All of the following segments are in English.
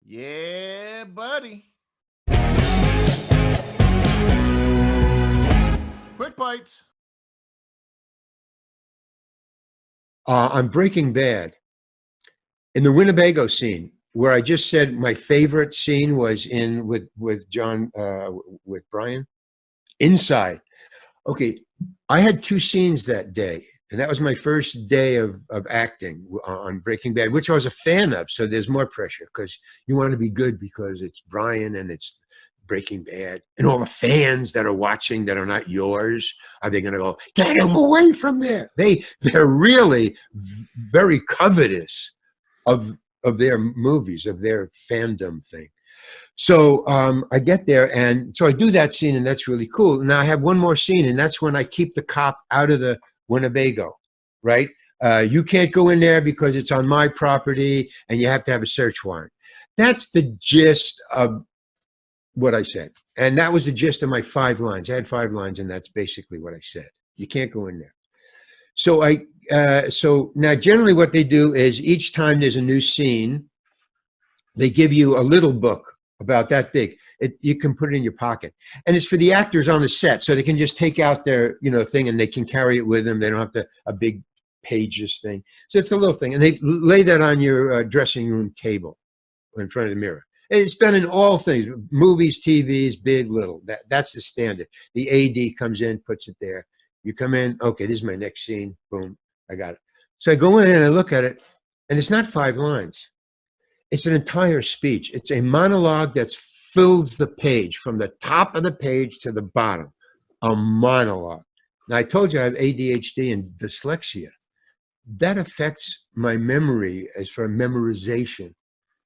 Yeah, buddy. Quick bites. On Breaking Bad, in the Winnebago scene, where I just said my favorite scene was in with John with Brian inside. Okay, I had two scenes that day, and that was my first day of acting on Breaking Bad, which I was a fan of. So there's more pressure because you want to be good because it's Brian and it's Breaking Bad, and all the fans that are watching that are not yours, are they going to go, get him away from there? They're really very covetous of their movies, of their fandom thing. So I get there, and so I do that scene, and that's really cool. Now I have one more scene, and that's when I keep the cop out of the Winnebago, right? You can't go in there because it's on my property, and you have to have a search warrant. That's the gist of what I said. And that was the gist of my 5 lines. I had 5 lines, and that's basically what I said. You can't go in there. So so now generally what they do is each time there's a new scene, they give you a little book about that big. You can put it in your pocket, and it's for the actors on the set, so they can just take out their thing and they can carry it with them. They don't have to a big pages thing. So it's a little thing, and they lay that on your dressing room table in front of the mirror. It's done in all things, movies, TVs, big, little. That's the standard. The AD comes in, puts it there. You come in, okay, this is my next scene. Boom, I got it. So I go in and I look at it, and it's not 5 lines. It's an entire speech. It's a monologue that fills the page from the top of the page to the bottom. A monologue. Now, I told you I have ADHD and dyslexia. That affects my memory as for memorization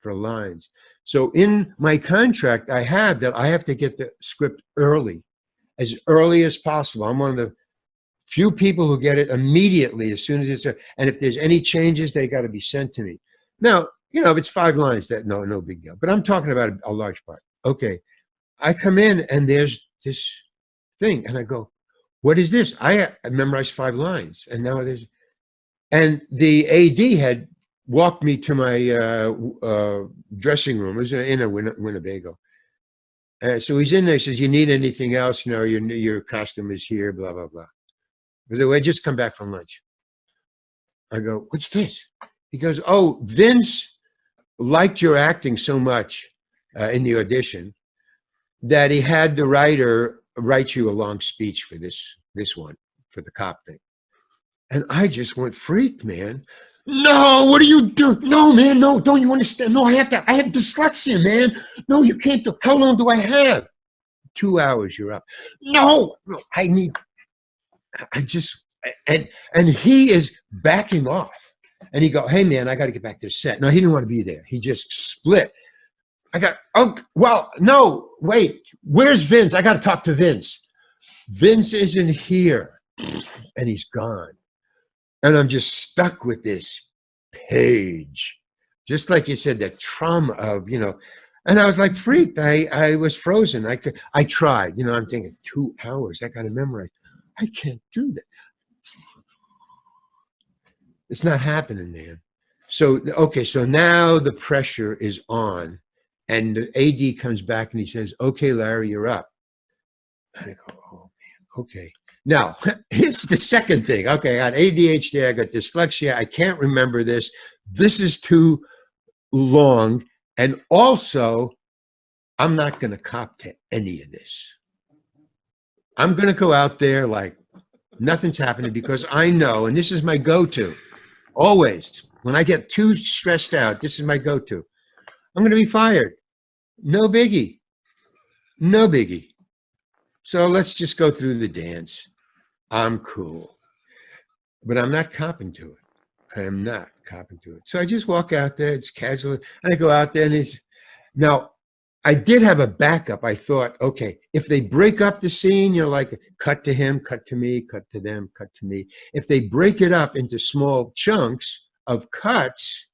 for lines. So in my contract, I have that I have to get the script as early as possible. I'm one of the few people who get it immediately as soon as it's, and if there's any changes, they got to be sent to me. Now, if it's 5 lines, that no big deal. But I'm talking about a large part. Okay, I come in and there's this thing, and I go, "What is this?" I memorized 5 lines, and now there's, and the AD had walked me to my dressing room. It was in a Winnebago. So he's in there. He says, "You need anything else? Your costume is here." Blah blah blah. I said, "Well, I just come back from lunch." I go, "What's this?" He goes, "Oh, Vince liked your acting so much in the audition that he had the writer write you a long speech for this one, for the cop thing." And I just went freaked, man. "No, what are you doing? No, man, no, don't you understand? No, I have dyslexia, man. No, you can't do, how long do I have?" 2 hours, you're up. No, and he is backing off. And he go, "Hey, man, I got to get back to the set." No, he didn't want to be there. He just split. Oh, well, no, wait. Where's Vince? I got to talk to Vince. Vince isn't here. And he's gone. And I'm just stuck with this page. Just like you said, that trauma of, and I was like freaked. I was frozen. I tried, I'm thinking 2 hours. I got to memorize. I can't do that. It's not happening, man. So, okay, so now the pressure is on, and the AD comes back and he says, "Okay, Larry, you're up." And I go, "Oh, man, okay." Now, here's the second thing. Okay, I got ADHD, I got dyslexia, I can't remember this. This is too long, and also, I'm not going to cop to any of this. I'm going to go out there like nothing's happening because I know, and this is my go-to. Always, when I get too stressed out, this is my go-to. I'm going to be fired. No biggie. No biggie. So let's just go through the dance. I'm cool. But I'm not copping to it. I am not copping to it. So I just walk out there. It's casual. And I go out there, and now, I did have a backup. I thought, okay, if they break up the scene, like cut to him, cut to me, cut to them, cut to me. If they break it up into small chunks of cuts,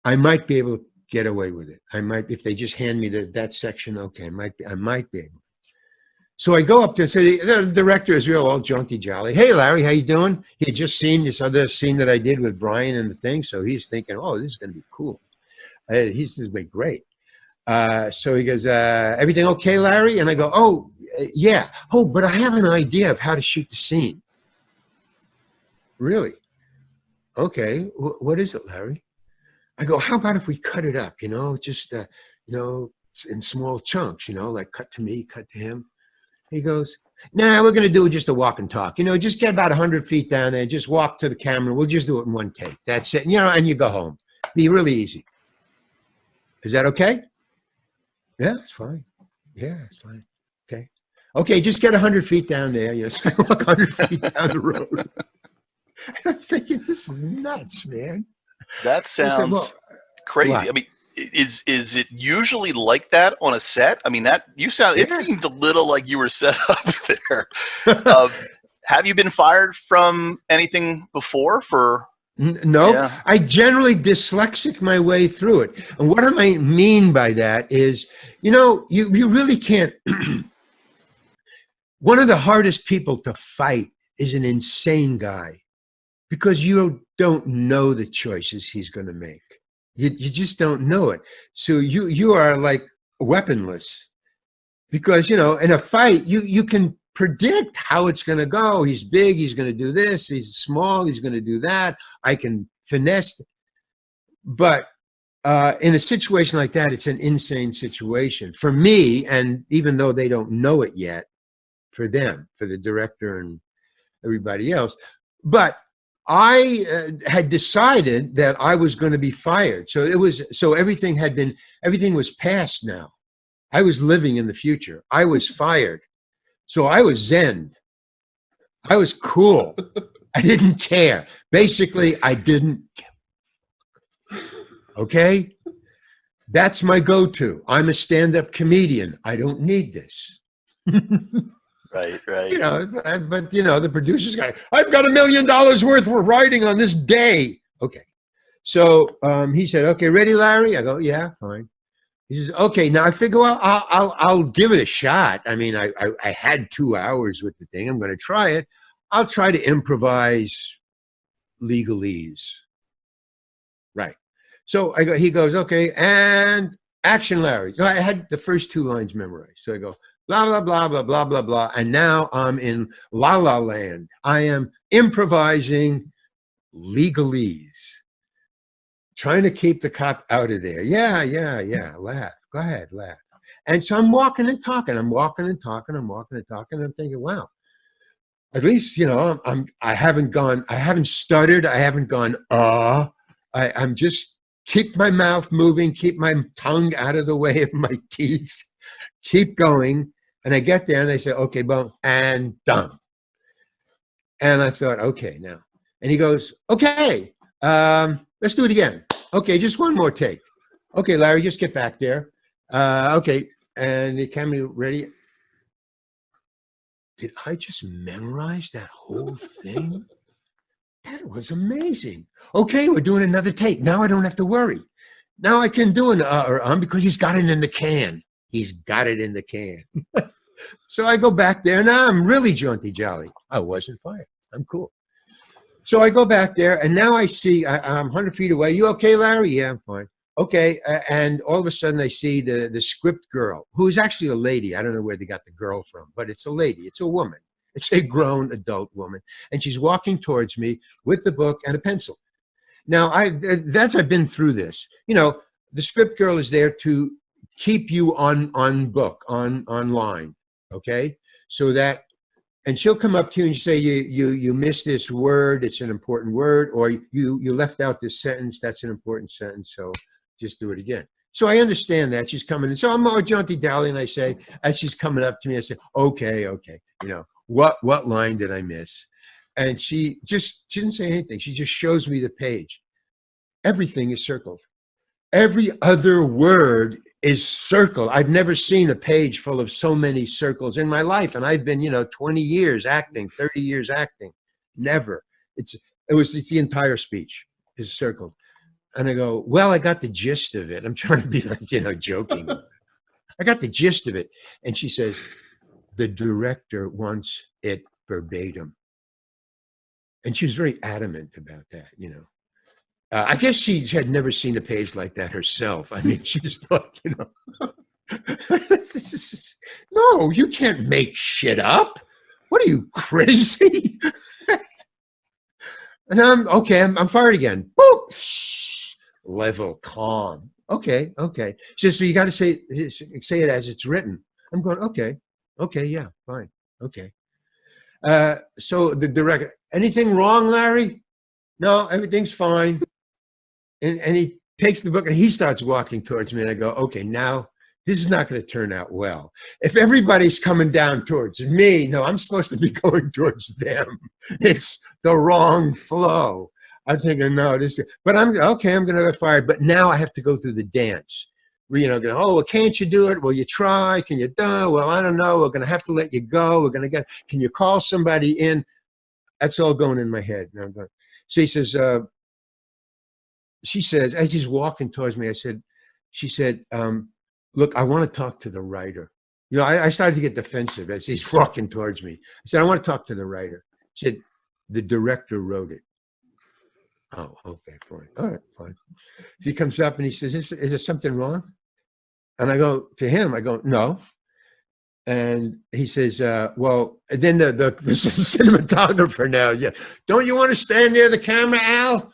I might be able to get away with it. I might, if they just hand me that section, okay, I might be able. So I go up there and say, the director is real old jaunty jolly. "Hey, Larry, how you doing?" He had just seen this other scene that I did with Brian and the thing, so he's thinking, "Oh, this is going to be cool. This is going to be great." So he goes, everything okay, Larry? And I go, oh, yeah. Oh, but I have an idea of how to shoot the scene. Really? Okay. What is it, Larry? I go, how about if we cut it up, just, in small chunks, like cut to me, cut to him. He goes, nah, we're going to do just a walk and talk, just get about 100 feet down there, just walk to the camera. We'll just do it in one take. That's it. And you go home. Be really easy. Is that okay? Yeah, it's fine. Yeah, it's fine. Okay. Okay, just get 100 feet down there. So I walk 100 feet down the road. I'm thinking, this is nuts, man. That I said, sounds well, crazy. what? I mean, is it usually like that on a set? I mean, it Yeah. seemed a little like you were set up there. Have you been fired from anything before for? No, Yeah. I generally dyslexic my way through it. And what I mean by that is, you really can't. One of the hardest people to fight is an insane guy, because you don't know the choices he's going to make. You just don't know it. So you are like weaponless, because, in a fight, you can predict how it's going to go. He's big. He's going to do this. He's small. He's going to do that. I can finesse. But in a situation like that, it's an insane situation for me. And even though they don't know it yet, for them, for the director and everybody else. But I had decided that I was going to be fired. So everything was past now. I was living in the future. I was fired. So I was zen. I was cool. I didn't care. Basically, I didn't. Okay? That's my go-to. I'm a stand-up comedian. I don't need this. Right. But the producer's guy, I've got $1 million worth of writing on this day. Okay. So he said, okay, ready, Larry? I go, yeah, fine. He says, okay, now I figure, well, I'll give it a shot. I mean, I had 2 hours with the thing. I'm going to try it. I'll try to improvise legalese. Right. So he goes, okay, and action, Larry. So I had the first 2 lines memorized. So I go, blah, blah, blah, blah, blah, blah, blah. And now I'm in La La Land. I am improvising legalese, trying to keep the cop out of there. Yeah. Laugh. Go ahead, laugh. And so I'm walking and talking. I'm thinking, wow, at least, I haven't stuttered. I haven't gone, I'm just keep my mouth moving, keep my tongue out of the way of my teeth, keep going. And I get there and they say, okay, boom, and done. And I thought, okay, now. And he goes, okay, let's do it again. Okay, just one more take. Okay, Larry, just get back there. Okay, and the camera ready. Did I just memorize that whole thing? That was amazing. Okay, we're doing another take. Now I don't have to worry. Now I can do an because he's got it in the can. He's got it in the can. So I go back there. Now I'm really jaunty jolly. I wasn't fired. I'm cool. So I go back there, and now I see I'm 100 feet away. You okay, Larry? Yeah, I'm fine. Okay, and all of a sudden I see the script girl, who is actually a lady. I don't know where they got the girl from, but it's a lady. It's a woman. It's a grown adult woman, and she's walking towards me with the book and a pencil. Now I've been through this. The script girl is there to keep you on book, online. Okay, so that, and she'll come up to you and say, you missed this word, it's an important word, or you left out this sentence, that's an important sentence, so just do it again. So I understand that she's coming in. So I'm more jaunty dally, and I say, as she's coming up to me, I say, okay, what line did I miss? And she didn't say anything. She just shows me the page. Everything is circled. Every other word is circled. I've never seen a page full of so many circles in my life. And I've been, 20 years acting, 30 years acting. Never. It's the entire speech is circled. And I go, well, I got the gist of it. I'm trying to be like, joking. I got the gist of it. And she says, the director wants it verbatim. And she was very adamant about that, I guess she had never seen a page like that herself. I mean, she just thought, you know, no, you can't make shit up. What are you, crazy? And I'm okay. I'm fired again. Boop. Shh. Level, calm. Okay, okay. So you got to say it as it's written. I'm going. Okay, okay, yeah, fine. Okay. So the director, anything wrong, Larry? No, everything's fine. And he takes the book and he starts walking towards me, and I go, okay, now this is not going to turn out well. If everybody's coming down towards me, no, I'm supposed to be going towards them. It's the wrong flow. I'm thinking, no, but I'm okay, I'm going to get fired. But now I have to go through the dance. You know, oh, well, can't you do it? Well, you try. Can you do? Well, I don't know. We're going to have to let you go. We're going to can you call somebody in? That's all going in my head. And I'm going, so he says, she says, as he's walking towards me, she said, look, I want to talk to the writer. You know, I started to get defensive as he's walking towards me. I said, I want to talk to the writer. She said, the director wrote it. Oh, okay, fine. All right, fine. So he comes up and he says, is there something wrong? And I go to him, I go, no. And he says, well, and then the cinematographer now, yeah, don't you want to stand near the camera, Al?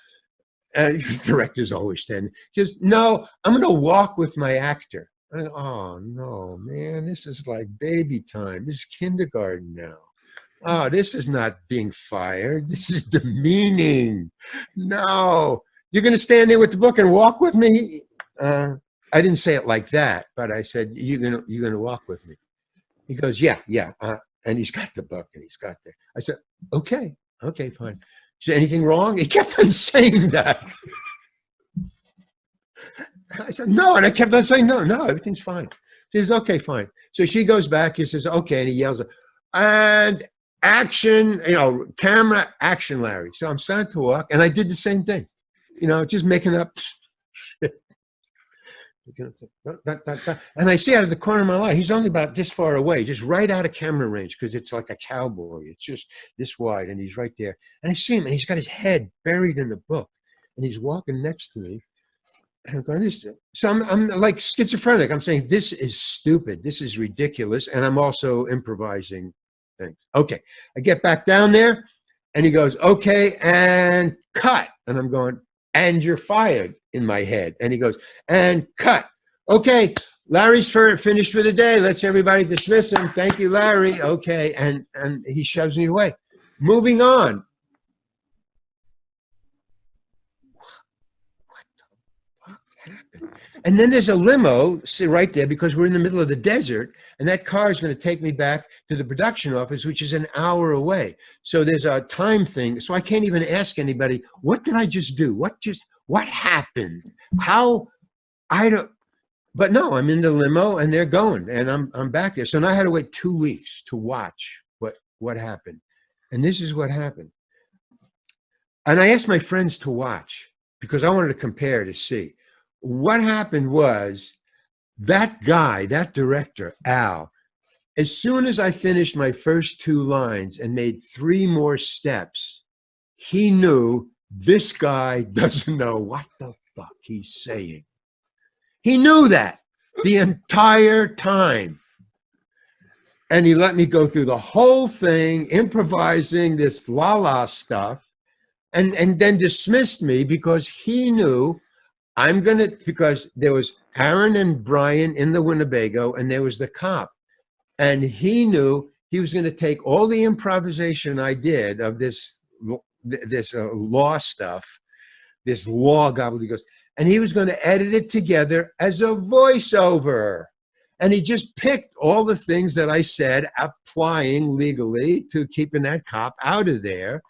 The director's always standing. He goes, no, I'm going to walk with my actor. I go, oh, no, man, this is like baby time. This is kindergarten now. Oh, this is not being fired. This is demeaning. No, you're going to stand there with the book and walk with me? I didn't say it like that, but I said, you're going to walk with me. He goes, yeah. And he's got the book and he's got there. I said, okay, fine. Is there anything wrong? He kept on saying that. I said, no. And I kept on saying, no, everything's fine. She says, okay, fine. So she goes back. He says, okay. And he yells, and action, you know, camera, action, Larry. So I'm starting to walk. And I did the same thing, you know, just making up. And I see out of the corner of my eye, he's only about this far away, just right out of camera range, because it's like a cowboy. It's just this wide, and he's right there. And I see him, and he's got his head buried in the book, and he's walking next to me. And I'm going, so I'm like schizophrenic. I'm saying, this is stupid. This is ridiculous. And I'm also improvising things. Okay. I get back down there, and he goes, okay, and cut. And I'm going, and you're fired, in my head. And he goes, and cut. Okay, Larry's finished for the day. Let's everybody dismiss him. Thank you, Larry. Okay, and he shoves me away. Moving on. What the fuck happened? And then there's a limo right there because we're in the middle of the desert, and that car is going to take me back to the production office, which is an hour away. So there's a time thing. So I can't even ask anybody, what did I just do? What happened? How? I don't. But no, I'm in the limo and they're going, and I'm back there. So now I had to wait 2 weeks to watch what happened, and this is what happened. And I asked my friends to watch because I wanted to compare to see what happened. Was that guy, that director, Al, as soon as I finished my first 2 lines and made 3 more steps, he knew. This guy doesn't know what the fuck he's saying. He knew that the entire time. And he let me go through the whole thing, improvising this la-la stuff, and then dismissed me because he knew because there was Aaron and Brian in the Winnebago, and there was the cop. And he knew he was going to take all the improvisation I did of this law stuff, this law gobbledygook, and he was going to edit it together as a voiceover. And he just picked all the things that I said, applying legally to keeping that cop out of there.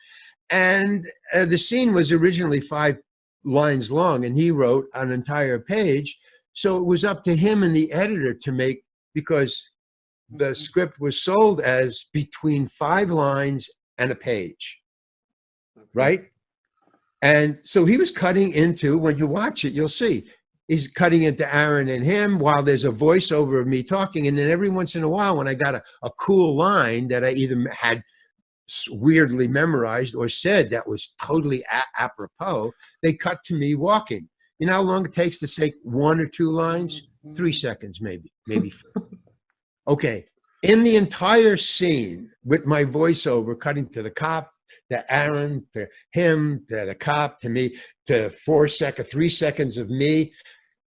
And the scene was originally 5 lines long, and he wrote an entire page. So it was up to him and the editor to make, because the script was sold as between 5 lines and a page. Right? And so he was cutting into, when you watch it, you'll see, he's cutting into Aaron and him while there's a voiceover of me talking. And then every once in a while, when I got a cool line that I either had weirdly memorized or said that was totally apropos. They cut to me walking. You know how long it takes to say 1 or 2 lines? 3 seconds, maybe 4. Okay. In the entire scene, with my voiceover cutting to the cop, to Aaron, to him, to the cop, to me, to 3 seconds of me,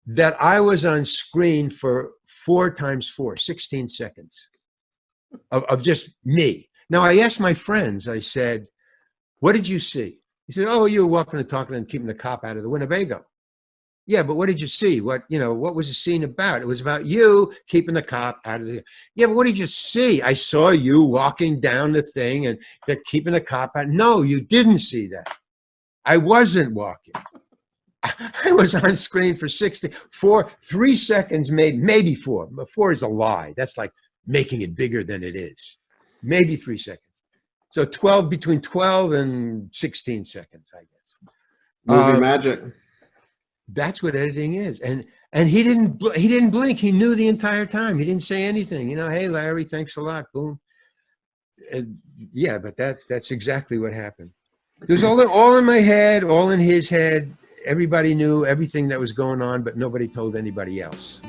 that I was on screen for 4 times 4, 16 seconds of just me. Now, I asked my friends, I said, what did you see? He said, oh, you were walking and talking and keeping the cop out of the Winnebago. Yeah, but what did you see? What was the scene about? It was about you keeping the cop out of the. Yeah, but what did you see? I saw you walking down the thing and they're keeping the cop out. No, you didn't see that. I wasn't walking. I was on screen for 3 seconds, maybe 4. But 4 is a lie. That's like making it bigger than it is. Maybe 3 seconds. So between 12 and 16 seconds, I guess. Movie magic. That's what editing is. And he didn't blink. He knew the entire time. He didn't say anything. Hey, Larry, thanks a lot. Boom. Yeah, but that's exactly what happened. It was all in my head, all in his head. Everybody knew everything that was going on, but nobody told anybody else.